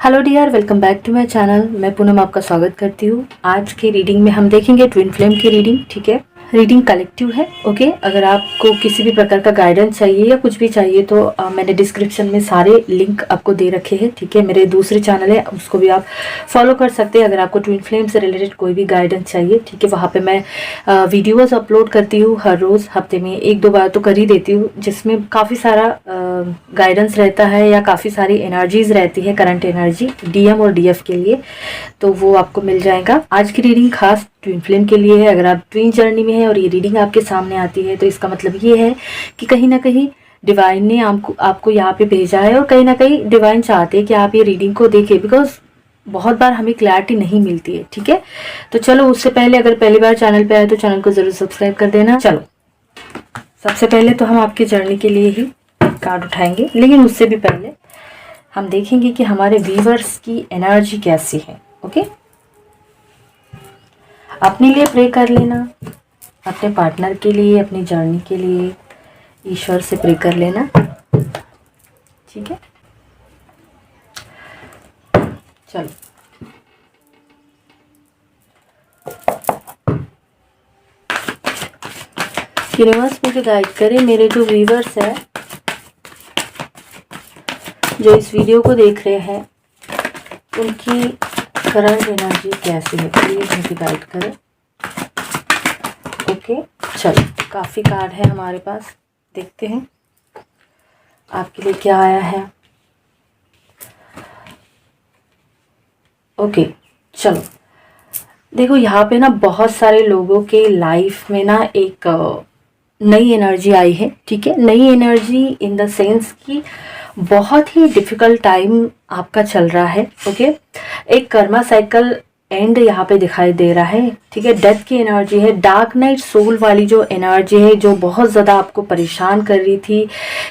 Hello dear, welcome back to my channel. मैं पूनम आपका स्वागत करती हूँ। आज की रीडिंग में हम देखेंगे ट्विन फ्लेम की रीडिंग। ठीक है, रीडिंग कलेक्टिव है। ओके, अगर आपको किसी भी प्रकार का गाइडेंस चाहिए या कुछ भी चाहिए तो मैंने डिस्क्रिप्शन में सारे लिंक आपको दे रखे हैं। ठीक है, मेरे दूसरे चैनल है, उसको भी आप फॉलो कर सकते हैं अगर आपको ट्विन फ्लेम से रिलेटेड कोई भी गाइडेंस चाहिए। ठीक है, वहाँ पे मैं वीडियोस अपलोड करती हूँ हर रोज़, हफ्ते में 1-2 बार तो कर ही देती हूँ, जिसमें काफ़ी सारा गाइडेंस रहता है या काफ़ी सारी एनर्जीज रहती है, करंट एनर्जी डीएम और डीएफ के लिए, तो वो आपको मिल जाएगा। आज की रीडिंग खास ट्विन फ्लेम के लिए है। अगर आप ट्विन जर्नी में हैं और ये रीडिंग आपके सामने आती है तो इसका मतलब ये है कि कहीं ना कहीं डिवाइन ने आपको यहाँ पे भेजा है, और कहीं ना कहीं डिवाइन चाहते हैं कि आप ये रीडिंग को देखें, बिकॉज बहुत बार हमें क्लैरिटी नहीं मिलती है। ठीक है, तो चलो उससे पहले अगर पहली बार चैनल पे आए तो चैनल को ज़रूर सब्सक्राइब कर देना। चलो, सबसे पहले तो हम आपकी जर्नी के लिए ही कार्ड उठाएंगे, लेकिन उससे भी पहले हम देखेंगे कि हमारे व्यूअर्स की एनर्जी कैसी है। ओके, अपने लिए प्रे कर लेना, अपने पार्टनर के लिए, अपनी जर्नी के लिए ईश्वर से प्रे कर लेना। ठीक है, चलो यूनिवर्स मुझे गाइड करे। मेरे जो व्यूअर्स हैं, जो इस वीडियो को देख रहे हैं, उनकी करंट एनर्जी कैसी है, प्लीज मुझे गाइड करें। ओके, चलो काफ़ी कार्ड है हमारे पास, देखते हैं आपके लिए क्या आया है। ओके, चलो देखो, यहाँ पे ना बहुत सारे लोगों के लाइफ में ना एक नई एनर्जी आई है। ठीक है, नई एनर्जी इन द सेंस कि बहुत ही डिफ़िकल्ट टाइम आपका चल रहा है। ओके, एक कर्मा साइकिल एंड यहाँ पे दिखाई दे रहा है। ठीक है, डेथ की एनर्जी है, डार्क नाइट सोल वाली जो एनर्जी है, जो बहुत ज़्यादा आपको परेशान कर रही थी,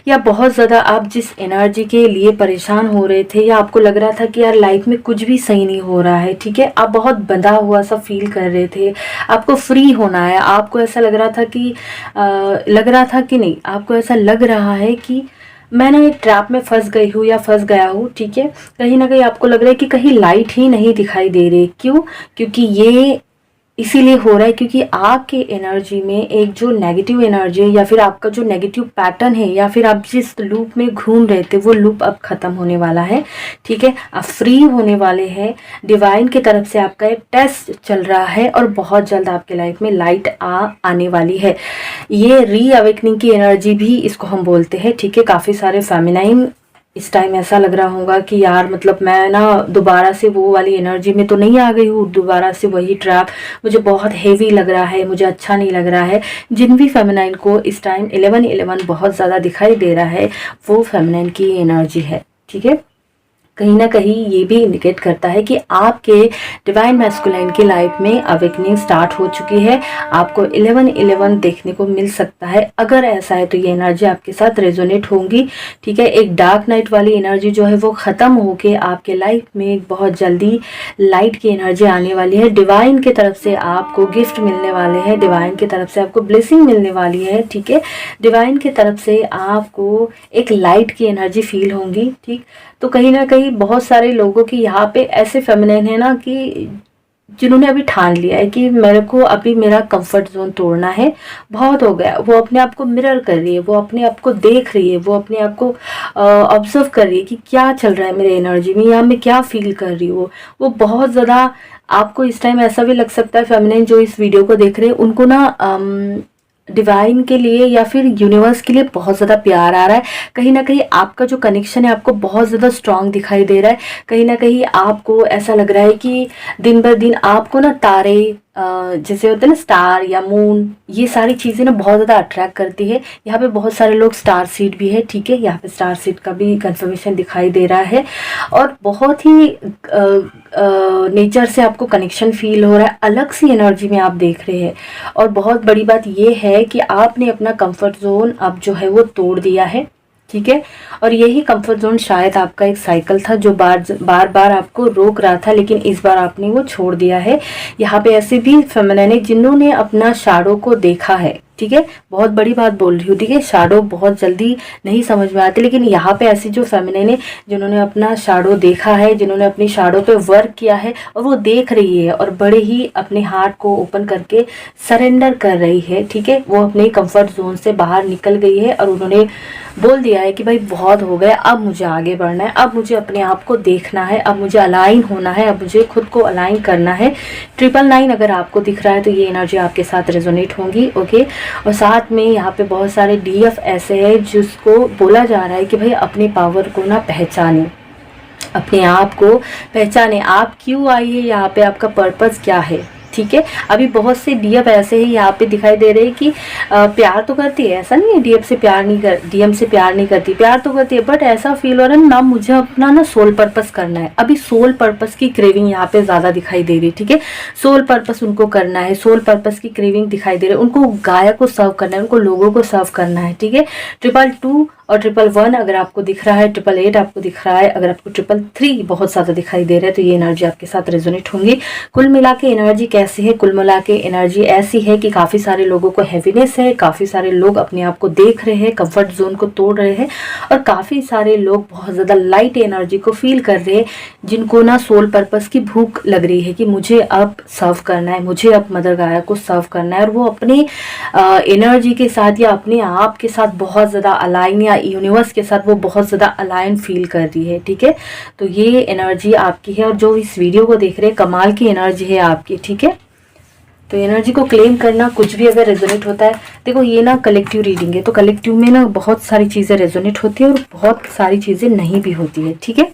या बहुत ज़्यादा आप जिस एनर्जी के लिए परेशान हो रहे थे, या आपको लग रहा था कि यार लाइफ में कुछ भी सही नहीं हो रहा है। ठीक है, आप बहुत बंधा हुआ सा फील कर रहे थे, आपको फ्री होना है, आपको ऐसा लग रहा था कि नहीं, आपको ऐसा लग रहा है कि मैं ना एक ट्रैप में फंस गई हूँ या फंस गया हूँ। ठीक है, कहीं ना कहीं आपको लग रहा है कि कहीं लाइट ही नहीं दिखाई दे रही। क्यों? क्योंकि ये इसीलिए हो रहा है क्योंकि आपके एनर्जी में एक जो नेगेटिव एनर्जी है, या फिर आपका जो नेगेटिव पैटर्न है, या फिर आप जिस लूप में घूम रहे थे, वो लूप अब ख़त्म होने वाला है। ठीक है, आप फ्री होने वाले हैं। डिवाइन की तरफ से आपका एक टेस्ट चल रहा है और बहुत जल्द आपके लाइफ में लाइट आने वाली है। ये री अवेकनिंग की एनर्जी भी इसको हम बोलते हैं। ठीक है, काफ़ी सारे फेमिनाइन इस टाइम ऐसा लग रहा होगा कि यार मतलब मैं ना दोबारा से वो वाली एनर्जी में तो नहीं आ गई हूँ, दोबारा से वही ट्रैप, मुझे बहुत हेवी लग रहा है, मुझे अच्छा नहीं लग रहा है। जिन भी फेमिनाइन को इस टाइम 11-11 बहुत ज़्यादा दिखाई दे रहा है, वो फेमिनाइन की एनर्जी है। ठीक है, कहीं ना कहीं ये भी इंडिकेट करता है कि आपके डिवाइन मैस्कुलाइन की लाइफ में अवेकनिंग स्टार्ट हो चुकी है। आपको 11-11 देखने को मिल सकता है। अगर ऐसा है तो ये एनर्जी आपके साथ रेजोनेट होंगी। ठीक है, एक डार्क नाइट वाली एनर्जी जो है वो ख़त्म होके आपके लाइफ में बहुत जल्दी लाइट की एनर्जी आने वाली है। डिवाइन की तरफ से आपको गिफ्ट मिलने वाले हैं, डिवाइन की तरफ से आपको ब्लेसिंग मिलने वाली है। ठीक है, डिवाइन की तरफ से आपको एक लाइट की एनर्जी फील होंगी। ठीक, तो कहीं ना कहीं बहुत सारे लोगों की यहाँ पे ऐसे फेमिनिन है ना कि जिन्होंने अभी ठान लिया है कि मेरे को अभी मेरा कंफर्ट जोन तोड़ना है, बहुत हो गया। वो अपने आप को मिरर कर रही है, वो अपने आप को देख रही है, वो अपने आप को ऑब्जर्व कर रही है कि क्या चल रहा है मेरे एनर्जी में, या मैं क्या फील कर रही हूँ। वो बहुत ज़्यादा, आपको इस टाइम ऐसा भी लग सकता है फेमिनिन जो इस वीडियो को देख रहे हैं, उनको ना डिवाइन के लिए या फिर यूनिवर्स के लिए बहुत ज़्यादा प्यार आ रहा है। कहीं ना कहीं आपका जो कनेक्शन है आपको बहुत ज़्यादा स्ट्रांग दिखाई दे रहा है। कहीं ना कहीं आपको ऐसा लग रहा है कि दिन ब दिन आपको ना तारे, जैसे होते हैं ना स्टार या मून, ये सारी चीज़ें ना बहुत ज़्यादा अट्रैक्ट करती है। यहाँ पे बहुत सारे लोग स्टार सीड भी है। ठीक है, यहाँ पे स्टार सीड का भी कंफर्मेशन दिखाई दे रहा है, और बहुत ही नेचर से आपको कनेक्शन फील हो रहा है, अलग सी एनर्जी में आप देख रहे हैं। और बहुत बड़ी बात ये है कि आपने अपना कंफर्ट जोन अब जो है वो तोड़ दिया है। ठीक है, और यही कंफर्ट जोन शायद आपका एक साइकिल था जो बार बार आपको रोक रहा था, लेकिन इस बार आपने वो छोड़ दिया है। यहाँ पे ऐसे भी फेमिनिन है जिन्होंने अपना शैडो को देखा है। ठीक है, बहुत बड़ी बात बोल रही हूँ, ठीक है। शैडो बहुत जल्दी नहीं समझ में आती, लेकिन यहाँ पे ऐसी जो फेमिनिन है जिन्होंने अपना शैडो देखा है, जिन्होंने अपनी शैडो पे वर्क किया है और वो देख रही है और बड़े ही अपने हार्ट को ओपन करके सरेंडर कर रही है, ठीक है। वो अपने कंफर्ट जोन से बाहर निकल गई है और उन्होंने बोल दिया है कि भाई बहुत हो गया, अब मुझे आगे बढ़ना है, अब मुझे अपने आप को देखना है, अब मुझे अलाइन होना है, अब मुझे खुद को अलाइन करना है। 999 अगर आपको दिख रहा है तो ये एनर्जी आपके साथ रेजोनेट होंगी, ओके। और साथ में यहाँ पे बहुत सारे डीएफ ऐसे हैं जिसको बोला जा रहा है कि भाई अपने पावर को ना पहचाने, अपने आप को पहचाने, आप क्यों आई है यहाँ पे, आपका पर्पस क्या है, ठीक है। अभी बहुत से डीएफ ऐसे ही यहाँ पे दिखाई दे रहे हैं कि प्यार तो करती है, ऐसा नहीं है डीएम से प्यार नहीं करती, प्यार तो करती है, बट ऐसा फील हो रहा है ना मुझे अपना ना सोल पर्पस करना है। अभी सोल पर्पस की क्रेविंग यहाँ पे ज्यादा दिखाई दे रही है, ठीक है। सोल पर्पस उनको करना है, सोल पर्पस की क्रेविंग दिखाई दे रही है, उनको गाया को सर्व करना है, उनको लोगों को सर्व करना है, ठीक है। 222 और 111 अगर आपको दिख रहा है, 888 आपको दिख रहा है, अगर आपको 333 बहुत ज्यादा दिखाई दे रहा है तो ये एनर्जी आपके साथ रेजोनेट होंगी। कुल मिला के एनर्जी कैसी है, कुल मिला के एनर्जी ऐसी है कि काफी सारे लोगों को हैवीनेस है, काफी सारे लोग अपने आप को देख रहे हैं, कंफर्ट जोन को तोड़ रहे हैं, और काफी सारे लोग बहुत ज्यादा लाइट एनर्जी को फील कर रहे हैं, जिनको ना सोल पर्पस की भूख लग रही है कि मुझे अब सर्व करना है, मुझे अब मदर गाया को सर्व करना है, और वो अपने एनर्जी के साथ या अपने आप के साथ बहुत ज्यादा अलाइन, या यूनिवर्स के साथ वो बहुत ज्यादा अलाइन फील कर रही है, ठीक है। तो ये एनर्जी आपकी है, और जो इस वीडियो को देख रहे हैं कमाल की एनर्जी है आपकी, ठीक है। तो एनर्जी को क्लेम करना, कुछ भी अगर रेजोनेट होता है, देखो ये ना कलेक्टिव रीडिंग है, तो कलेक्टिव में ना बहुत सारी चीजें रेजोनेट होती है और बहुत सारी चीजें नहीं भी होती है, ठीक है।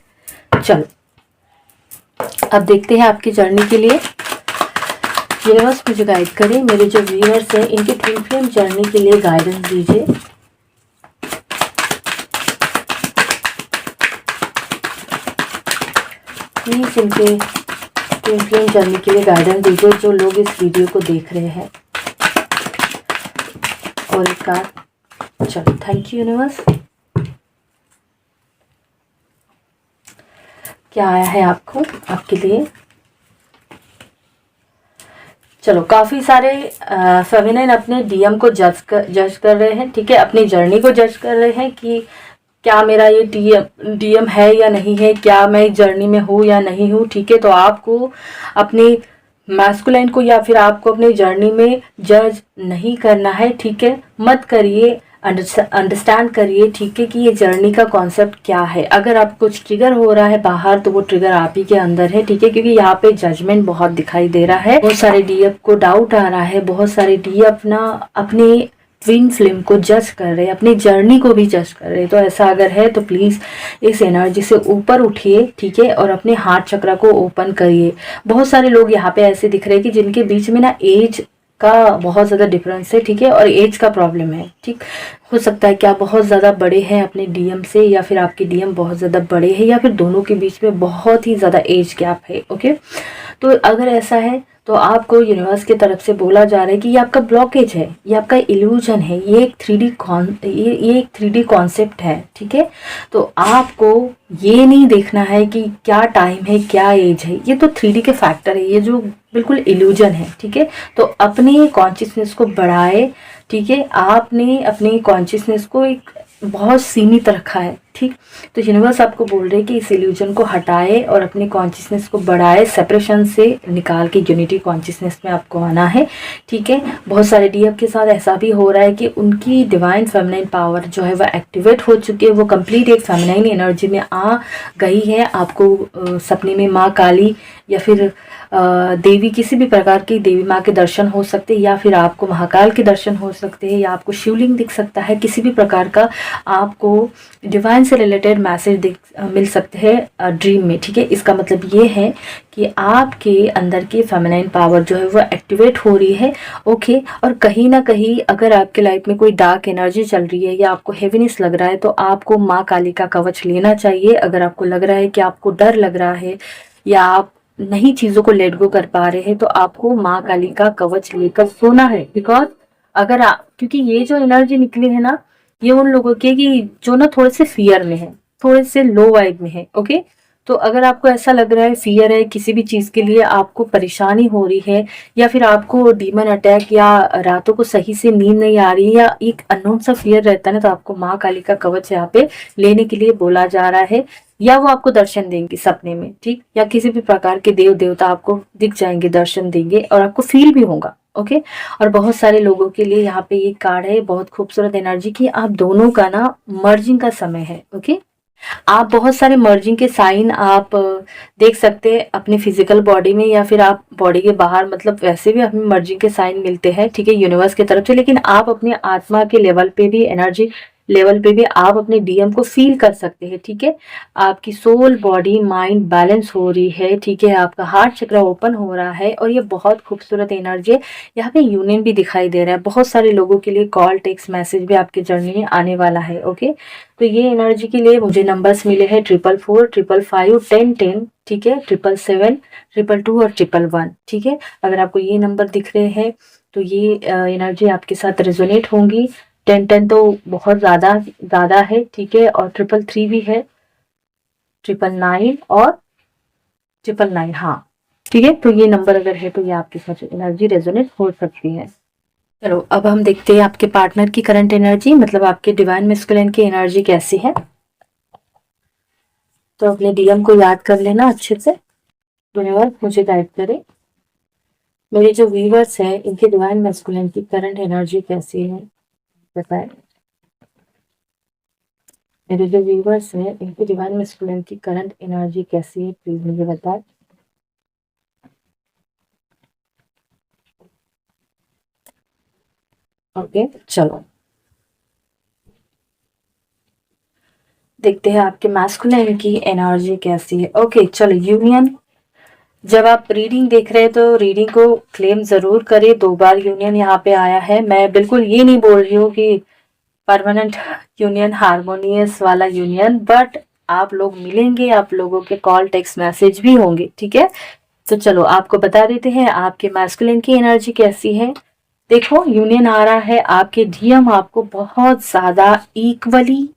चलो अब देखते हैं आपकी जर्नी के लिए यूनिवर्स मुझे गाइड करें, मेरे जो व्यूअर्स हैं इनके ट्विन फ्लेम जर्नी के लिए गाइडेंस दीजिए। प्लीज इनके ट्विन फ्लेम जर्नी के लिए गाइडेंस दीजिए जो लोग इस वीडियो को देख रहे हैं। और एक कार्ड, चलो थैंक यू यूनिवर्स। क्या आया है आपको, आपके लिए? चलो काफी सारे फेमिनिन अपने डीएम को जज कर रहे हैं, ठीक है, अपनी जर्नी को जज कर रहे हैं कि क्या मेरा ये डीएम है या नहीं है, क्या मैं इस जर्नी में हूँ या नहीं हूँ, ठीक है। तो आपको अपने मैस्कुलाइन को या फिर आपको अपनी जर्नी में जज नहीं करना है, ठीक है। मत करिए, अंडरस्टैंड करिए, ठीक है, कि ये जर्नी का कॉन्सेप्ट क्या है। अगर आप कुछ ट्रिगर हो रहा है बाहर तो वो ट्रिगर आप ही के अंदर है, ठीक है, क्योंकि यहाँ पे जजमेंट बहुत दिखाई दे रहा है, बहुत सारे डीएफ को डाउट आ रहा है, बहुत सारे डीएफ ना अपने ट्विन फ्लेम को जज कर रहे हैं, अपनी जर्नी को भी जज कर रहे हैं। तो ऐसा अगर है तो प्लीज इस एनर्जी से ऊपर उठिए, ठीक है, और अपने हार्ट चक्र को ओपन करिए। बहुत सारे लोग यहाँ पे ऐसे दिख रहे हैं कि जिनके बीच में ना एज का बहुत ज़्यादा डिफरेंस है, ठीक है, और एज का प्रॉब्लम है, ठीक। हो सकता है कि आप बहुत ज़्यादा बड़े हैं अपने डीएम से, या फिर आपके डीएम बहुत ज़्यादा बड़े हैं, या फिर दोनों के बीच में बहुत ही ज़्यादा एज गैप है, ओके। तो अगर ऐसा है तो आपको यूनिवर्स की तरफ से बोला जा रहा है कि ये आपका ब्लॉकेज है, ये आपका इल्यूजन है, ये एक 3D कॉन्सेप्ट है, ठीक है। तो आपको ये नहीं देखना है कि क्या टाइम है, क्या एज है, ये तो 3D के फैक्टर है, ये जो बिल्कुल इल्यूजन है, ठीक है। तो अपने कॉन्शियसनेस को बढ़ाए, ठीक है, आपने अपने कॉन्शियसनेस को एक बहुत सीमित रखा है, ठीक। तो यूनिवर्स आपको बोल रहे हैं कि इस इल्यूजन को हटाए और अपने कॉन्शियसनेस को बढ़ाए, सेपरेशन से निकाल के यूनिटी कॉन्शियसनेस में आपको आना है, ठीक है। बहुत सारे डीएफ के साथ ऐसा भी हो रहा है कि उनकी डिवाइन फेमिनाइन पावर जो है वह एक्टिवेट हो चुकी है, वो कंप्लीट एक फेमिनाइन एनर्जी में आ गई है। आपको सपने में माँ काली या फिर देवी, किसी भी प्रकार की देवी माँ के दर्शन हो सकते हैं, या फिर आपको महाकाल के दर्शन हो सकते हैं, या आपको शिवलिंग दिख सकता है, किसी भी प्रकार का आपको डिवाइन से रिलेटेड मैसेज मिल सकते हैं ड्रीम में, ठीक है। इसका मतलब ये है कि आपके अंदर की फेमिनाइन पावर जो है वो एक्टिवेट हो रही है, ओके। और कहीं ना कहीं अगर आपके लाइफ में कोई डार्क एनर्जी चल रही है या आपको हेवीनेस लग रहा है तो आपको माँ काली का कवच लेना चाहिए। अगर आपको लग रहा है कि आपको डर लग रहा है या आप नहीं चीजों को लेट गो कर पा रहे हैं तो आपको माँ काली का कवच लेकर सोना है। बिकॉज अगर आप, क्योंकि ये जो एनर्जी निकली है ना, ये उन लोगों के कि जो ना थोड़े से फियर में है, थोड़े से लो वाइब में है, ओके। तो अगर आपको ऐसा लग रहा है, फियर है किसी भी चीज़ के लिए, आपको परेशानी हो रही है, या फिर आपको डीमन अटैक या रातों को सही से नींद नहीं आ रही है, या एक अननोन सा फियर रहता है ना, तो आपको माँ काली का कवच यहाँ पे लेने के लिए बोला जा रहा है, या वो आपको दर्शन देंगे सपने में, ठीक, या किसी भी प्रकार के देव देवता आपको दिख जाएंगे, दर्शन देंगे, और आपको फील भी होगा। ओके। और बहुत सारे लोगों के लिए यहाँ पे ये कार्ड है, बहुत खूबसूरत एनर्जी की, आप दोनों का ना मर्जिंग का समय है। ओके। आप बहुत सारे मर्जिंग के साइन आप देख सकते हैं अपने फिजिकल बॉडी में, या फिर आप बॉडी के बाहर, मतलब वैसे भी हमें मर्जिंग के साइन मिलते हैं, ठीक है, यूनिवर्स की तरफ से। लेकिन आप अपने आत्मा के लेवल पे भी, एनर्जी लेवल पे भी आप अपने डीएम को फील कर सकते हैं, ठीक है। आपकी सोल, बॉडी, माइंड बैलेंस हो रही है, ठीक है, आपका हार्ट चक्र ओपन हो रहा है, और ये बहुत खूबसूरत एनर्जी है। यहाँ पे यूनियन भी दिखाई दे रहा है। बहुत सारे लोगों के लिए कॉल, टेक्स्ट मैसेज भी आपके जर्नी में आने वाला है। ओके। तो ये एनर्जी के लिए मुझे नंबर्स मिले हैं 444, 555, 1010, ठीक है, 777, 222 और 111, ठीक है। अगर आपको ये नंबर दिख रहे हैं तो ये एनर्जी आपके साथ रेजोनेट होंगी। 1010 तो बहुत ज़्यादा है, ठीक है, और 333 भी है, 999 और 999, हाँ, ठीक है। तो ये नंबर अगर है तो ये आपके साथ एनर्जी रेजोनेट हो सकती है। चलो अब हम देखते हैं आपके पार्टनर की करंट एनर्जी, मतलब आपके डिवाइन मैस्कुलिन की एनर्जी कैसी है। तो अपने डीएम को याद कर लेना अच्छे से। यूनिवर्स मुझे गाइड करे, मेरे जो व्यूअर्स हैं इनके डिवाइन मैस्कुलिन की करंट एनर्जी कैसी है बताएं। मेरे जो व्यूअर्स हैं इनके डिवाइन मैस्कुलिन की करंट एनर्जी कैसी है, प्लीज मुझे बताएं। ओके, चलो देखते हैं आपके मैस्कुलिन की एनर्जी कैसी है। ओके, चलो यूनियन, जब आप रीडिंग देख रहे हैं तो रीडिंग को क्लेम जरूर करें। 2 बार यूनियन यहाँ पे आया है। मैं बिल्कुल ये नहीं बोल रही हूँ कि परमानेंट यूनियन, हारमोनियस वाला यूनियन, बट आप लोग मिलेंगे, आप लोगों के कॉल, टेक्स्ट मैसेज भी होंगे, ठीक है। तो चलो आपको बता देते हैं आपके मैस्कुलिन की एनर्जी कैसी है। देखो यूनियन आ रहा है, आपके डीएम आपको बहुत ज्यादा इक्वली,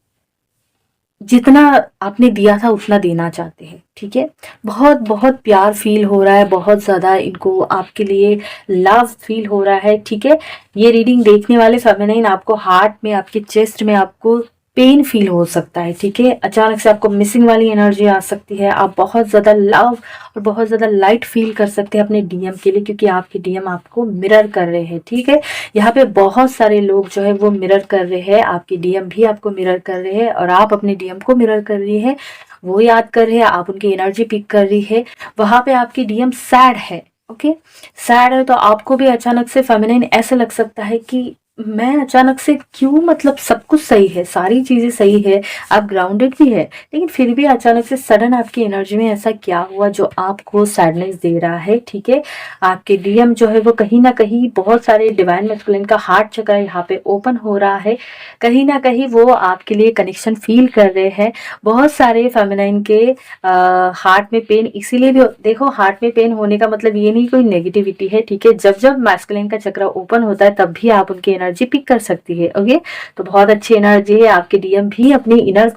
जितना आपने दिया था उतना देना चाहते हैं, ठीक है। बहुत बहुत प्यार फील हो रहा है, बहुत ज्यादा इनको आपके लिए लव फील हो रहा है, ठीक है। ये रीडिंग देखने वाले फेमिनाइन, आपको हार्ट में, आपके चेस्ट में आपको पेन फील हो सकता है, ठीक है। अचानक से आपको मिसिंग वाली एनर्जी आ सकती है। आप बहुत ज्यादा लव और बहुत ज्यादा लाइट फील कर सकते हैं अपने डीएम के लिए, क्योंकि आपके डीएम आपको मिरर कर रहे हैं, ठीक है। यहाँ पे बहुत सारे लोग जो है वो मिरर कर रहे हैं, आपके डीएम भी आपको मिरर कर रहे हैं, और आप अपने डीएम को मिरर कर रही है, वो याद कर रहे हैं, आप उनकी एनर्जी पिक कर रही है। वहां पे आपकी डीएम सैड है। ओके, सैड है तो आपको भी अचानक से फेमिनिन ऐसा लग सकता है कि मैं अचानक से क्यों, मतलब सब कुछ सही है, सारी चीजें सही है, आप ग्राउंडेड भी है, लेकिन फिर भी अचानक से सडन आपकी एनर्जी में ऐसा क्या हुआ जो आपको सैडनेस दे रहा है, ठीक है। आपके डीएम जो है वो कहीं ना कहीं, बहुत सारे डिवाइन मैस्कुलिन का हार्ट चक्र यहाँ पे ओपन हो रहा है, कहीं ना कहीं वो आपके लिए कनेक्शन फील कर रहे हैं। बहुत सारे फेमिनाइन के हार्ट में पेन इसीलिए भी, देखो हार्ट में पेन होने का मतलब ये नहीं कोई नेगेटिविटी है, ठीक है। जब जब मैस्कुलिन का चक्र ओपन होता है तब भी आप उनकी एनर्जी पिक कर सकती है। ओके, तो बहुत अच्छी एनर्जी है। आपके डीएम भी अपनी इनर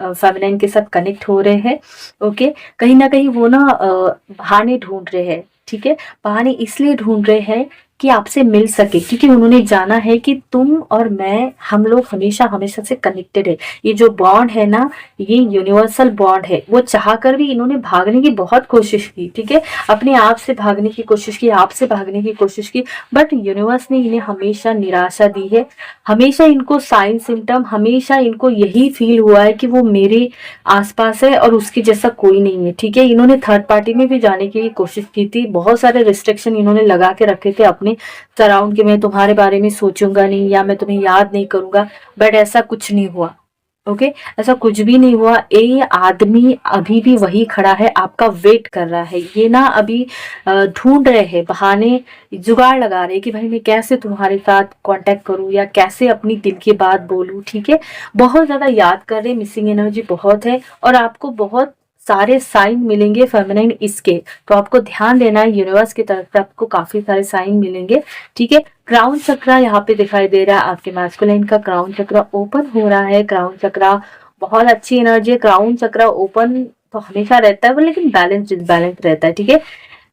फेमिनाइन के साथ कनेक्ट हो रहे हैं। ओके, कहीं ना कहीं वो ना बहाने ढूंढ रहे हैं, ठीक है। बहाने इसलिए ढूंढ रहे हैं कि आपसे मिल सके, क्योंकि उन्होंने जाना है कि तुम और मैं, हम लोग हमेशा हमेशा से कनेक्टेड है। ये जो बॉन्ड है ना, ये यूनिवर्सल बॉन्ड है। वो चाह कर भी इन्होंने भागने की बहुत कोशिश की, ठीक है, अपने आप से भागने की कोशिश की, आपसे भागने की कोशिश की, बट यूनिवर्स ने इन्हें हमेशा निराशा दी है। हमेशा इनको साइन सिम्टम, हमेशा इनको यही फील हुआ है कि वो मेरे आसपास है और उसके जैसा कोई नहीं है, ठीक है। इन्होंने थर्ड पार्टी में भी जाने की कोशिश की थी, बहुत सारे रिस्ट्रिक्शन इन्होंने लगा के रखे थे अपने सराउंड के, मैं तुम्हारे बारे में सोचूंगा नहीं, या मैं तुम्हें याद नहीं करूंगा, बट ऐसा कुछ नहीं हुआ। ओके, ऐसा कुछ भी नहीं हुआ। ये आदमी अभी भी वही खड़ा है, आपका वेट कर रहा है। ये ना अभी ढूंढ रहे हैं बहाने, जुगाड़ लगा रहे हैं कि भाई मैं कैसे तुम्हारे साथ कांटेक्ट करूं, या कैसे अपनी दिल की बात बोलूं, ठीक है। बहुत ज्यादा याद कर रहे, मिसिंग एनर्जी बहुत है, और आपको बहुत सारे साइन मिलेंगे फेमिनाइन इसके, तो आपको ध्यान देना है, यूनिवर्स की तरफ से आपको काफी सारे साइन मिलेंगे, ठीक है। क्राउन चक्रा यहाँ पे दिखाई दे रहा है, आपके मैस्कुलिन का क्राउन चक्रा ओपन हो रहा है। क्राउन चक्रा बहुत अच्छी एनर्जी है। क्राउन चक्रा ओपन तो हमेशा रहता है वो, लेकिन बैलेंस डिसबैलेंस रहता है, ठीक है।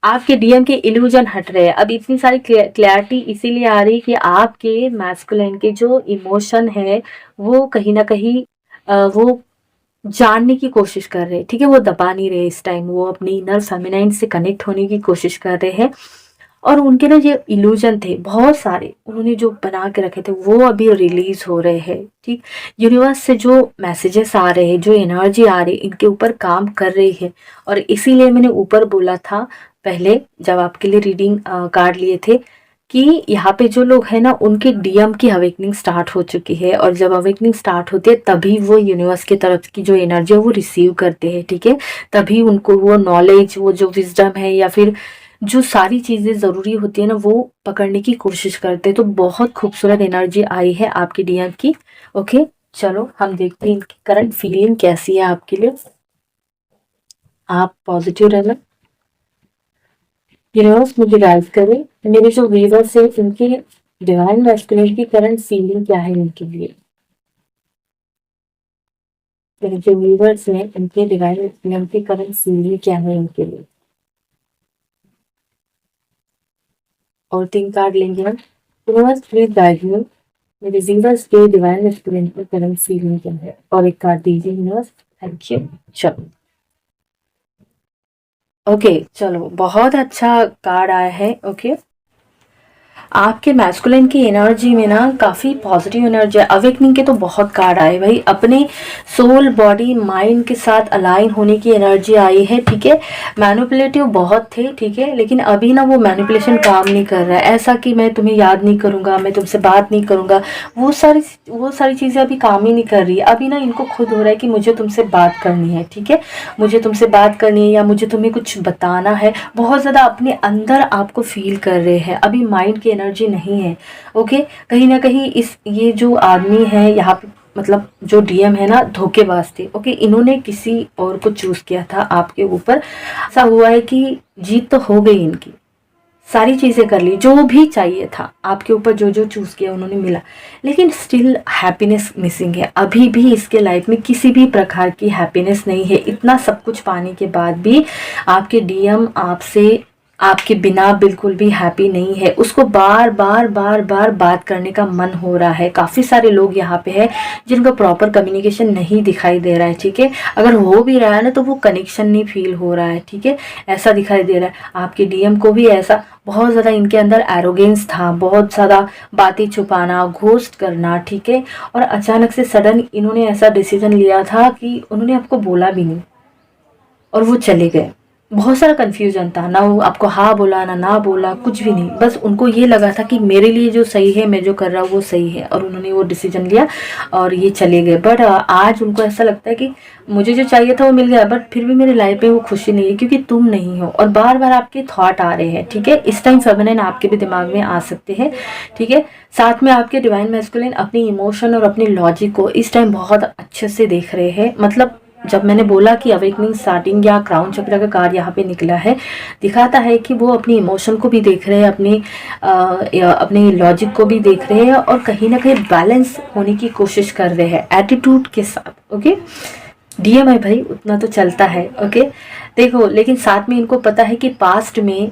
आपके डीएम के इल्यूजन हट रहे हैं। अब इतनी सारी क्लैरिटी इसीलिए आ रही कि आपके मैस्कुलिन के जो इमोशन है वो कहीं ना कहीं वो जानने की कोशिश कर रहे हैं, ठीक है। वो दबा नहीं रहे इस टाइम, वो अपनी इनर फेमिनाइन से कनेक्ट होने की कोशिश कर रहे हैं। और उनके ना जो इल्यूजन थे बहुत सारे, उन्होंने जो बना के रखे थे वो अभी रिलीज हो रहे हैं, ठीक। यूनिवर्स से जो मैसेजेस आ रहे हैं, जो एनर्जी आ रही है, इनके ऊपर काम कर रही है। और इसीलिए मैंने ऊपर बोला था पहले जब आपके लिए रीडिंग कार्ड लिए थे कि यहाँ पे जो लोग हैं ना उनके डीएम की अवेकनिंग स्टार्ट हो चुकी है। और जब अवेकनिंग स्टार्ट होती है तभी वो यूनिवर्स की तरफ की जो एनर्जी है वो रिसीव करते हैं, ठीक है। तभी उनको वो नॉलेज, वो जो विजडम है या फिर जो सारी चीज़ें ज़रूरी होती है ना वो पकड़ने की कोशिश करते हैं। तो बहुत खूबसूरत एनर्जी आई है आपकी डीएम की। ओके, चलो हम देखते हैं इनकी करंट फीलिंग कैसी है आपके लिए। आप पॉजिटिव रहना, यूनिवर्स मुझे गाइड करे। मेरे जो व्यूअर्स है इनके डिवाइन मैस्कुलिन की करंट फीलिंग क्या है इनके लिए। मेरे जो व्यूअर्स हैं इनके डिवाइन मैस्कुलिन की करंट फीलिंग क्या है इनके लिए। और 3 कार्ड लेंगे हम। यूनिवर्स प्लीज गाइड मी, मेरे व्यूअर्स के डिवाइन मैस्कुलिन की करंट फीलिंग क्या है। और एक कार्ड दीजिए यूनिवर्स। Thank you. चलो ओके, चलो बहुत अच्छा कार्ड आया है। ओके, आपके मैस्कुलिन की एनर्जी में ना काफ़ी पॉजिटिव एनर्जी है। अवेकनिंग के तो बहुत कार्ड आए भाई, अपने सोल बॉडी माइंड के साथ अलाइन होने की एनर्जी आई है, ठीक है। मैनिपुलेटिव बहुत थे, ठीक है, लेकिन अभी ना वो मैनिपुलेशन काम नहीं कर रहा है। ऐसा कि मैं तुम्हें याद नहीं करूँगा, मैं तुमसे बात नहीं करूँगा, वो सारी चीज़ें अभी काम ही नहीं कर रही है। अभी ना इनको खुद हो रहा है कि मुझे तुमसे बात करनी है, ठीक है, मुझे तुमसे बात करनी है या मुझे तुम्हें कुछ बताना है। बहुत ज़्यादा अपने अंदर आपको फील कर रहे हैं, अभी माइंड की एनर्जी नहीं है। ओके, कहीं ना कहीं ये जो आदमी है यहाँ पे, मतलब जो डीएम है ना, धोखेबाज थे। ओके, इन्होंने किसी और को चूज किया था आपके ऊपर। ऐसा हुआ है कि जीत तो हो गई इनकी, सारी चीज़ें कर ली, जो भी चाहिए था आपके ऊपर, जो जो चूज़ किया उन्होंने मिला, लेकिन स्टिल हैप्पीनेस मिसिंग है। अभी भी इसके लाइफ में किसी भी प्रकार की हैप्पीनेस नहीं है। इतना सब कुछ पाने के बाद भी आपके डीएम आपसे, आपके बिना बिल्कुल भी हैप्पी नहीं है। उसको बार बार बार बार बात करने का मन हो रहा है। काफ़ी सारे लोग यहाँ पे हैं जिनका प्रॉपर कम्युनिकेशन नहीं दिखाई दे रहा है, ठीक है। अगर हो भी रहा है ना तो वो कनेक्शन नहीं फील हो रहा है, ठीक है, ऐसा दिखाई दे रहा है। आपके डीएम को भी ऐसा, बहुत ज़्यादा इनके अंदर एरोगेंस था, बहुत ज़्यादा बातें छुपाना, घोस्ट करना, ठीक है। और अचानक से सडन इन्होंने ऐसा डिसीजन लिया था कि उन्होंने आपको बोला भी नहीं और वो चले गए। बहुत सारा कन्फ्यूजन था ना, वो आपको हाँ बोला ना बोला, कुछ भी नहीं, बस उनको ये लगा था कि मेरे लिए जो सही है, मैं जो कर रहा हूँ वो सही है, और उन्होंने वो डिसीजन लिया और ये चले गए। बट आज उनको ऐसा लगता है कि मुझे जो चाहिए था वो मिल गया, बट फिर भी मेरी लाइफ में वो खुशी नहीं है क्योंकि तुम नहीं हो। और बार बार आपके थॉट आ रहे हैं, ठीक है। इस टाइम फेमिनिन आपके भी दिमाग में आ सकते हैं, ठीक है। साथ में आपके डिवाइन मैस्कुलिन अपनी इमोशन और अपनी लॉजिक को इस टाइम बहुत अच्छे से देख रहे हैं। मतलब जब मैंने बोला कि अवेकनिंग स्टार्टिंग या क्राउन चक्र का कार्ड यहाँ पे निकला है, दिखाता है कि वो अपनी इमोशन को भी देख रहे हैं, अपनी लॉजिक को भी देख रहे हैं, और कहीं ना कहीं बैलेंस होने की कोशिश कर रहे हैं एटीट्यूड के साथ। ओके, डीएम है भाई, उतना तो चलता है। ओके, देखो, लेकिन साथ में इनको पता है कि पास्ट में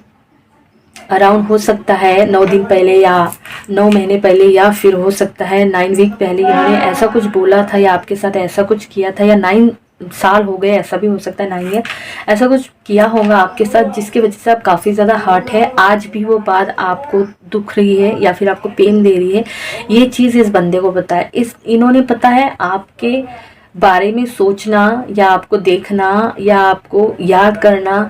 अराउंड हो सकता है 9 दिन पहले या 9 महीने पहले या फिर हो सकता है 9 वीक पहले इन्होंने ऐसा कुछ बोला था या आपके साथ ऐसा कुछ किया था, या 9 साल हो गए, ऐसा भी हो सकता है 9 ईयर, ऐसा कुछ किया होगा आपके साथ जिसकी वजह से आप काफ़ी ज़्यादा हर्ट है। आज भी वो बात आपको दुख रही है या फिर आपको पेन दे रही है। ये चीज़ इस बंदे को पता है, इन्होंने पता है आपके बारे में सोचना या आपको देखना या आपको याद करना,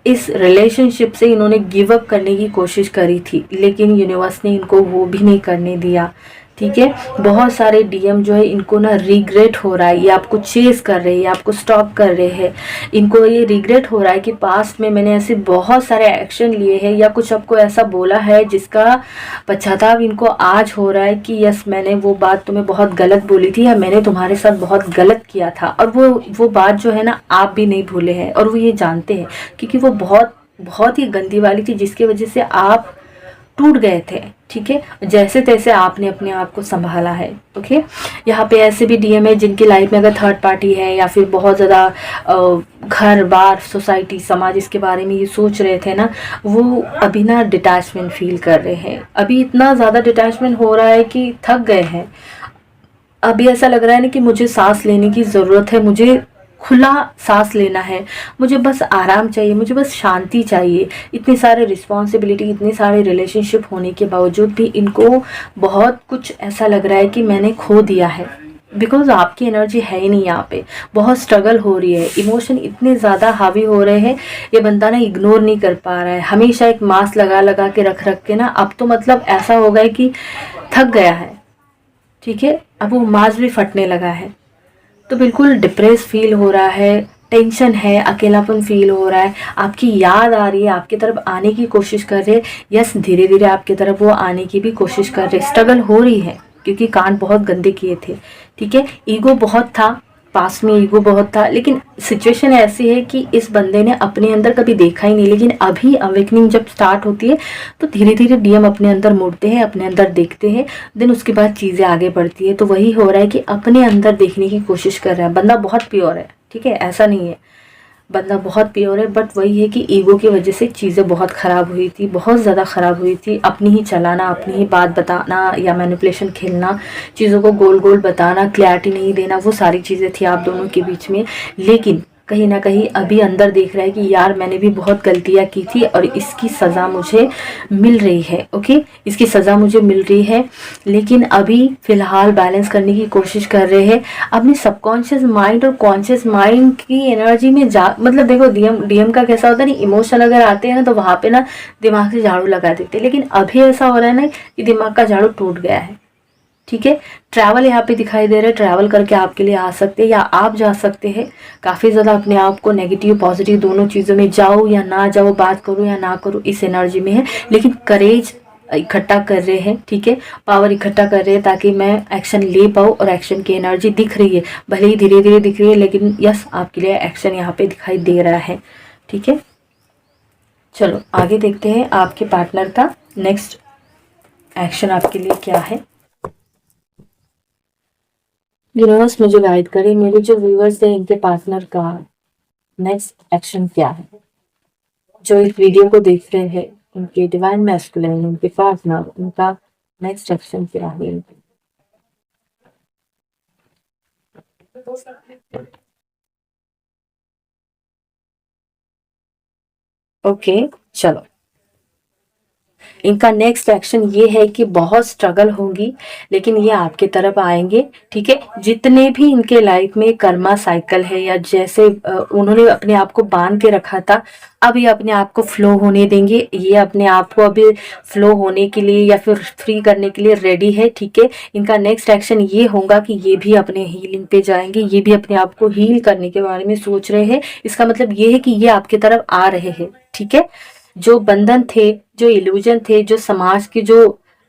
इस रिलेशनशिप से इन्होंने गिव अप करने की कोशिश करी थी, लेकिन यूनिवर्स ने इनको वो भी नहीं करने दिया, ठीक है। बहुत सारे डीएम जो है इनको ना रिग्रेट हो रहा है, ये आपको चेस कर रहे हैं, ये आपको स्टॉप कर रहे हैं, इनको ये रिग्रेट हो रहा है कि पास्ट में मैंने ऐसे बहुत सारे एक्शन लिए हैं या कुछ आपको ऐसा बोला है जिसका पश्चाताप इनको आज हो रहा है कि यस, मैंने वो बात तुम्हें बहुत गलत बोली थी या मैंने तुम्हारे साथ बहुत गलत किया था। और वो बात जो है ना आप भी नहीं भूले हैं और वो ये जानते हैं, क्योंकि वो बहुत बहुत ही गंदी वाली थी जिसकी वजह से आप टूट गए थे, ठीक है। जैसे तैसे आपने अपने आप को संभाला है, ओके। यहाँ पे ऐसे भी डीएम है जिनकी लाइफ में अगर थर्ड पार्टी है या फिर बहुत ज़्यादा घर बार सोसाइटी समाज इसके बारे में ये सोच रहे थे ना, वो अभी ना डिटैचमेंट फील कर रहे हैं। अभी इतना ज़्यादा डिटैचमेंट हो रहा है कि थक गए हैं। अभी ऐसा लग रहा है ना कि मुझे सांस लेने की ज़रूरत है, मुझे खुला सांस लेना है, मुझे बस आराम चाहिए, मुझे बस शांति चाहिए। इतनी सारे रिस्पॉन्सिबिलिटी, इतने सारे रिलेशनशिप होने के बावजूद भी इनको बहुत कुछ ऐसा लग रहा है कि मैंने खो दिया है। बिकॉज आपकी एनर्जी है ही नहीं यहाँ पे, बहुत स्ट्रगल हो रही है, इमोशन इतने ज़्यादा हावी हो रहे हैं। ये बंदा ना इग्नोर नहीं कर पा रहा है, हमेशा एक मास्क लगा लगा के रख रख के ना अब तो मतलब ऐसा हो गया कि थक गया है, ठीक है। अब वो मास्क भी फटने लगा है, तो बिल्कुल डिप्रेस फील हो रहा है, टेंशन है, अकेलापन फील हो रहा है, आपकी याद आ रही है, आपकी तरफ आने की कोशिश कर रहे हैं। यस, धीरे धीरे आपकी तरफ वो आने की भी कोशिश कर रहे, स्ट्रगल हो रही है क्योंकि कांड बहुत गंदे किए थे, ठीक है। ईगो बहुत था, पास में ईगो बहुत था, लेकिन सिचुएशन ऐसी है कि इस बंदे ने अपने अंदर कभी देखा ही नहीं। लेकिन अभी अवेकनिंग जब स्टार्ट होती है तो धीरे धीरे डीएम अपने अंदर मुड़ते हैं, अपने अंदर देखते हैं, देन उसके बाद चीज़ें आगे बढ़ती है। तो वही हो रहा है कि अपने अंदर देखने की कोशिश कर रहा है। बंदा बहुत प्योर है, ठीक है, ऐसा नहीं है, बंदा बहुत प्योर है, बट वही है कि ईगो की वजह से चीज़ें बहुत ख़राब हुई थी, बहुत ज़्यादा ख़राब हुई थी। अपनी ही चलाना, अपनी ही बात बताना या मैनिपुलेशन खेलना, चीज़ों को गोल गोल बताना, क्लैरिटी नहीं देना, वो सारी चीज़ें थी आप दोनों के बीच में। लेकिन कहीं ना कहीं अभी अंदर देख रहा है कि यार मैंने भी बहुत गलतियां की थी और इसकी सज़ा मुझे मिल रही है, ओके, इसकी सज़ा मुझे मिल रही है। लेकिन अभी फ़िलहाल बैलेंस करने की कोशिश कर रहे हैं अपने सबकॉन्शियस माइंड और कॉन्शियस माइंड की एनर्जी में जा। मतलब देखो डीएम का कैसा होता है ना, इमोशन अगर आते हैं ना तो वहाँ पे ना दिमाग से झाड़ू लगा देते हैं। लेकिन अभी ऐसा हो रहा है ना कि दिमाग का झाड़ू टूट गया है, ठीक है। ट्रैवल यहाँ पे दिखाई दे रहा है, ट्रैवल करके आपके लिए आ सकते हैं या आप जा सकते हैं। काफ़ी ज़्यादा अपने आप को नेगेटिव पॉजिटिव दोनों चीज़ों में जाओ या ना जाओ, बात करो या ना करो, इस एनर्जी में है। लेकिन करेज इकट्ठा कर रहे हैं, ठीक है, पावर इकट्ठा कर रहे हैं ताकि मैं एक्शन ले पाऊँ। और एक्शन की एनर्जी दिख रही है, भले ही धीरे धीरे दिख रही है, लेकिन यस आपके लिए एक्शन यहाँ पे दिखाई दे रहा है, ठीक है। चलो आगे देखते हैं आपके पार्टनर का नेक्स्ट एक्शन आपके लिए क्या है। यूनिवर्स मुझे गाइड करे, मेरे जो व्यूअर्स हैं इनके पार्टनर का नेक्स्ट एक्शन क्या है। जो इस वीडियो को देख रहे हैं उनके डिवाइन मैस्कुलिन, उनके पार्टनर, उनका नेक्स्ट एक्शन क्या है। ओके चलो, इनका नेक्स्ट एक्शन ये है कि बहुत स्ट्रगल होगी लेकिन ये आपके तरफ आएंगे, ठीक है। जितने भी इनके लाइफ में कर्मा साइकिल है या जैसे उन्होंने अपने आप को बांध के रखा था, अब ये अपने आप को फ्लो होने देंगे। ये अपने आप को अभी फ्लो होने के लिए या फिर फ्री करने के लिए रेडी है, ठीक है। इनका नेक्स्ट एक्शन ये होगा कि ये भी अपने हीलिंग पे जाएंगे, ये भी अपने आप को हील करने के बारे में सोच रहे हैं। इसका मतलब ये है कि ये आपके तरफ आ रहे हैं, ठीक है। जो बंधन थे, जो इल्यूजन थे, जो समाज के जो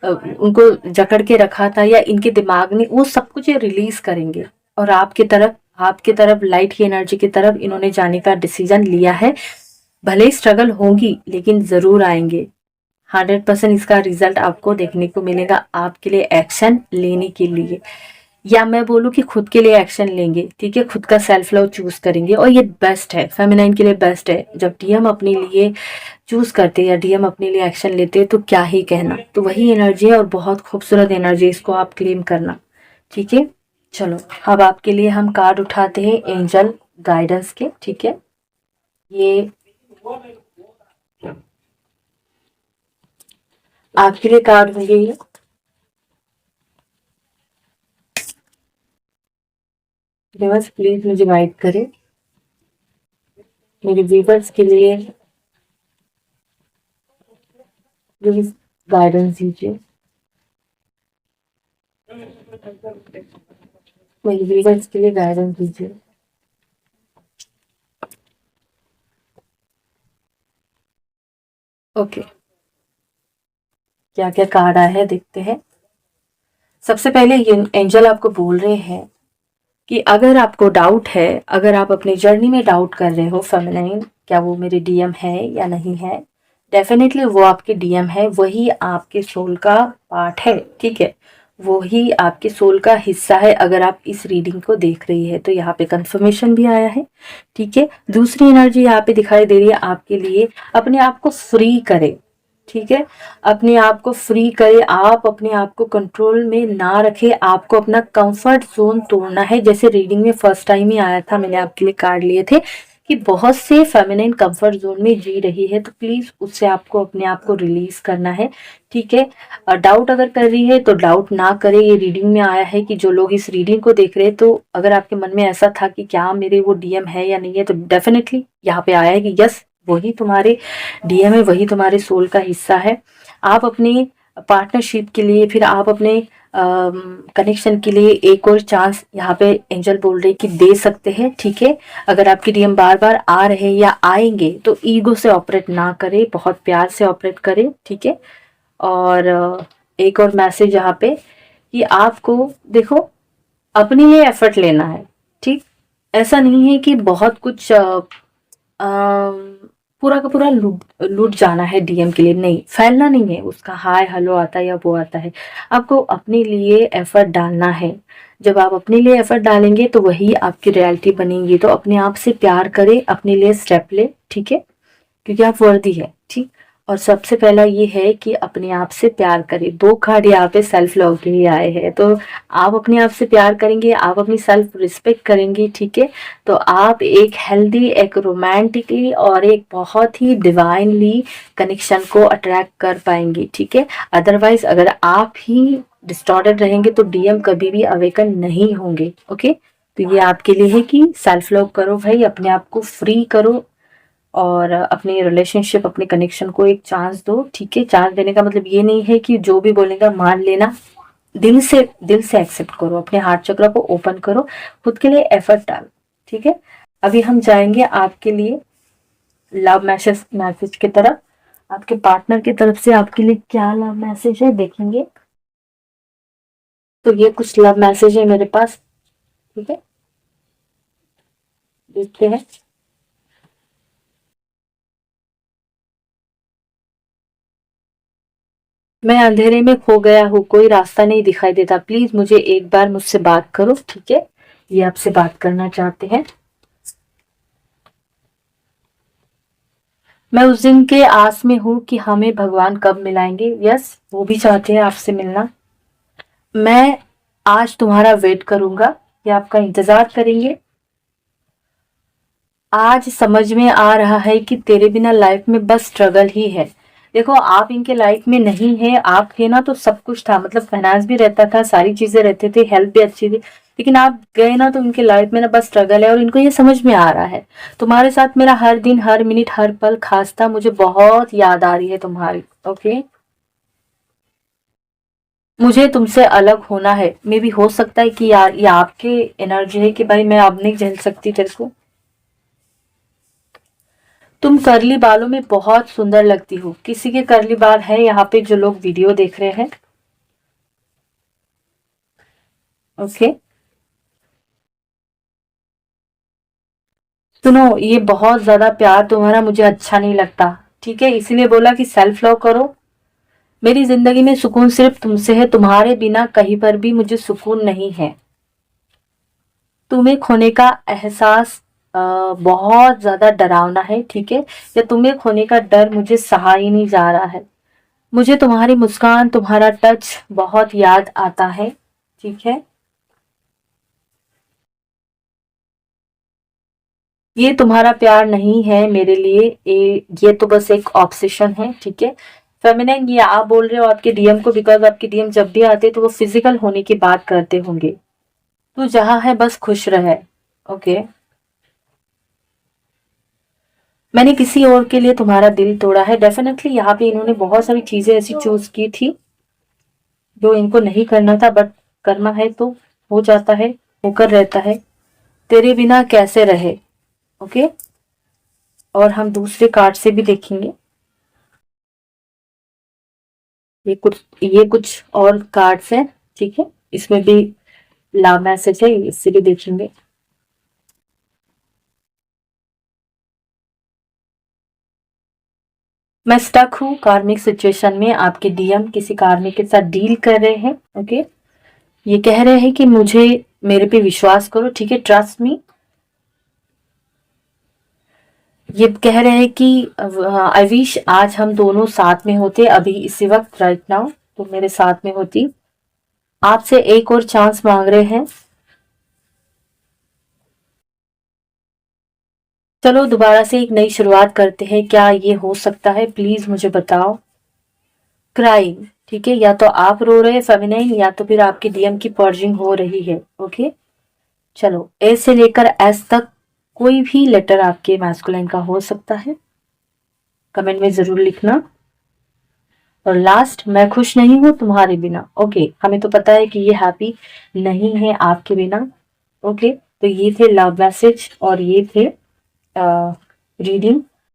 उनको जकड़ के रखा था या इनके दिमाग ने, वो सब कुछ ये रिलीज करेंगे और आपके तरफ लाइट की एनर्जी की तरफ इन्होंने जाने का डिसीजन लिया है। भले ही स्ट्रगल होगी लेकिन जरूर आएंगे। 100% इसका रिजल्ट आपको देखने को मिलेगा आपके लिए एक्शन लेने के लिए, या मैं बोलूँ कि खुद के लिए एक्शन लेंगे, ठीक है। खुद का सेल्फ लव चूज करेंगे और ये बेस्ट है, फेमिनाइन के लिए बेस्ट है। जब डीएम अपने लिए चूज करते या डीएम अपने लिए एक्शन लेते तो क्या ही कहना। तो वही एनर्जी है और बहुत खूबसूरत एनर्जी, इसको आप क्लेम करना, ठीक है। चलो अब आपके लिए हम कार्ड उठाते हैं एंजल गाइडेंस के, ठीक है। ये आपके लिए कार्ड होंगे ये। बस प्लीज मुझे गाइड करें, मेरे व्यूवर्स के लिए प्लीज गाइडेंस दीजिए, मेरे व्यूवर्स के लिए गाइडेंस दीजिए। ओके, क्या क्या कार्ड आया है देखते हैं। सबसे पहले ये एंजल आपको बोल रहे हैं कि अगर आपको डाउट है, अगर आप अपनी जर्नी में डाउट कर रहे हो फेमिनाइन क्या वो मेरे डीएम है या नहीं है, डेफिनेटली वो आपके डीएम है, वही आपके सोल का पार्ट है, ठीक है, वही आपके सोल का हिस्सा है। अगर आप इस रीडिंग को देख रही है तो यहाँ पे कंफर्मेशन भी आया है, ठीक है। दूसरी एनर्जी यहाँ पे दिखाई दे रही है आपके लिए, अपने आप को फ्री करे, ठीक है, अपने आप को फ्री करे, आप अपने आप को कंट्रोल में ना रखे, आपको अपना कंफर्ट जोन तोड़ना है। जैसे रीडिंग में फर्स्ट टाइम ही आया था, मैंने आपके लिए कार्ड लिए थे कि बहुत से फेमिनिन कंफर्ट जोन में जी रही है, तो प्लीज उससे आपको अपने आप को रिलीज करना है, ठीक है। डाउट अगर कर रही है तो डाउट ना करे। ये रीडिंग में आया है कि जो लोग इस रीडिंग को देख रहे हैं, तो अगर आपके मन में ऐसा था कि क्या मेरे वो डीएम है या नहीं है, तो डेफिनेटली यहाँ पे आया है कि यस, वही तुम्हारे डीएम है, वही तुम्हारे सोल का हिस्सा है। आप अपनी पार्टनरशिप के लिए, फिर आप अपने कनेक्शन के लिए एक और चांस यहाँ पे एंजल बोल रहे कि दे सकते हैं, ठीक है। अगर आपके डीएम बार बार आ रहे हैं या आएंगे तो ईगो से ऑपरेट ना करे, बहुत प्यार से ऑपरेट करे, ठीक है। और एक और मैसेज यहाँ पे कि आपको देखो अपने लिए एफर्ट लेना है, ठीक। ऐसा नहीं है कि बहुत कुछ पूरा का पूरा लूट लूट जाना है डीएम के लिए, नहीं, फैलना नहीं है, उसका हाय हेलो आता है या वो आता है, आपको अपने लिए एफर्ट डालना है। जब आप अपने लिए एफर्ट डालेंगे तो वही आपकी रियलिटी बनेगी। तो अपने आप से प्यार करें, अपने लिए स्टेप ले, ठीक है, क्योंकि आप वर्दी है, ठीक। और सबसे पहला ये है कि अपने आप से प्यार करें। 2 कार्ड यहाँ पे सेल्फ लव के लिए आए हैं, तो आप अपने आप से प्यार करेंगे, आप अपनी सेल्फ रिस्पेक्ट करेंगे, ठीक है, तो आप एक हेल्दी, एक रोमांटिकली और एक बहुत ही डिवाइनली कनेक्शन को अट्रैक्ट कर पाएंगे, ठीक है। अदरवाइज अगर आप ही डिस्टॉर्टेड रहेंगे तो डीएम कभी भी अवेकन नहीं होंगे, ओके। तो ये आपके लिए है कि सेल्फ लव करो भाई, अपने आप को फ्री करो और अपने रिलेशनशिप, अपने कनेक्शन को एक चांस दो, ठीक है। चांस देने का मतलब ये नहीं है कि जो भी बोलेगा मान लेना, दिल से एक्सेप्ट करो, अपने हार्ट चक्र को ओपन करो, खुद के लिए एफर्ट डालो, ठीक है। अभी हम जाएंगे आपके लिए लव मैसेज की तरफ। आपके पार्टनर की तरफ से आपके लिए क्या लव मैसेज है देखेंगे। तो ये कुछ लव मैसेज है मेरे पास, ठीक है, देखते हैं। मैं अंधेरे में खो गया हूँ, कोई रास्ता नहीं दिखाई देता, प्लीज मुझे एक बार मुझसे बात करो, ठीक है। ये आपसे बात करना चाहते हैं। मैं उस दिन के आस में हूँ कि हमें भगवान कब मिलाएंगे। यस, वो भी चाहते हैं आपसे मिलना। मैं आज तुम्हारा वेट करूंगा या आपका इंतजार करेंगे। आज समझ में आ रहा है कि तेरे बिना लाइफ में बस स्ट्रगल ही है। देखो, आप इनके लाइफ में नहीं है, आप थे ना तो सब कुछ था, मतलब फाइनेंस भी रहता था, सारी चीजें रहते थे, हेल्थ भी अच्छी थी, लेकिन आप गए ना तो इनके लाइफ में ना बस स्ट्रगल है। और इनको ये समझ में आ रहा है, तुम्हारे साथ मेरा हर दिन, हर मिनट, हर पल खास था, मुझे बहुत याद आ रही है तुम्हारी, ओके। मुझे तुमसे अलग होना है, मे भी हो सकता है कि यार ये आपके एनर्जी है कि भाई मैं अब नहीं झेल सकती तेरे को। तुम करली बालों में बहुत सुंदर लगती हो। किसी के करली बाल है यहाँ पे जो लोग वीडियो देख रहे हैं, ओके। सुनो, ये बहुत ज्यादा प्यार तुम्हारा मुझे अच्छा नहीं लगता, ठीक है, इसीलिए बोला कि सेल्फ लव करो। मेरी जिंदगी में सुकून सिर्फ तुमसे है, तुम्हारे बिना कहीं पर भी मुझे सुकून नहीं है। तुम्हें खोने का एहसास बहुत ज्यादा डरावना है, ठीक है, या तुम्हें खोने का डर मुझे सहा ही नहीं जा रहा है। मुझे तुम्हारी मुस्कान, तुम्हारा टच बहुत याद आता है, ठीक है। ये तुम्हारा प्यार नहीं है मेरे लिए, ये तो बस एक ऑब्सेशन है, ठीक है। फेमिनिन, ये आप बोल रहे हो आपके डीएम को, बिकॉज आपके डीएम जब भी आते तो वो फिजिकल होने की बात करते होंगे। तू जहां है बस खुश रहे, ओके। मैंने किसी और के लिए तुम्हारा दिल तोड़ा है। डेफिनेटली यहाँ पे इन्होंने बहुत सारी चीजें ऐसी चूज की थी जो इनको नहीं करना था, बट करना है तो हो जाता है, होकर रहता है। तेरे बिना कैसे रहे, ओके। और हम दूसरे कार्ड से भी देखेंगे। ये कुछ और कार्ड्स हैं, ठीक है, इसमें भी लव मैसेज है, इससे भी देखेंगे। मैं स्टक हूँ कार्मिक सिचुएशन में, आपके डीएम किसी कार्मिक के साथ डील कर रहे हैं। ओके, ये कह रहे हैं कि मुझे मेरे पे विश्वास करो, ठीक है, ट्रस्ट मी। ये कह रहे हैं कि आई विश आज हम दोनों साथ में होते, अभी इसी वक्त, राइट नाउ तो मेरे साथ में होती। आपसे एक और चांस मांग रहे हैं। चलो दोबारा से एक नई शुरुआत करते हैं, क्या ये हो सकता है? प्लीज मुझे बताओ। क्राइम, ठीक है, या तो आप रो रहे हैं फेमिनाइन, या तो फिर आपके डीएम की पर्जिंग हो रही है। ओके, चलो ए से लेकर एस तक कोई भी लेटर आपके मैस्कुलाइन का हो सकता है, कमेंट में जरूर लिखना। और लास्ट, मैं खुश नहीं हूं तुम्हारे बिना। ओके, हमें तो पता है कि ये हैप्पी नहीं है आपके बिना। ओके, तो ये थे लव मैसेज और ये थे रीडिंग।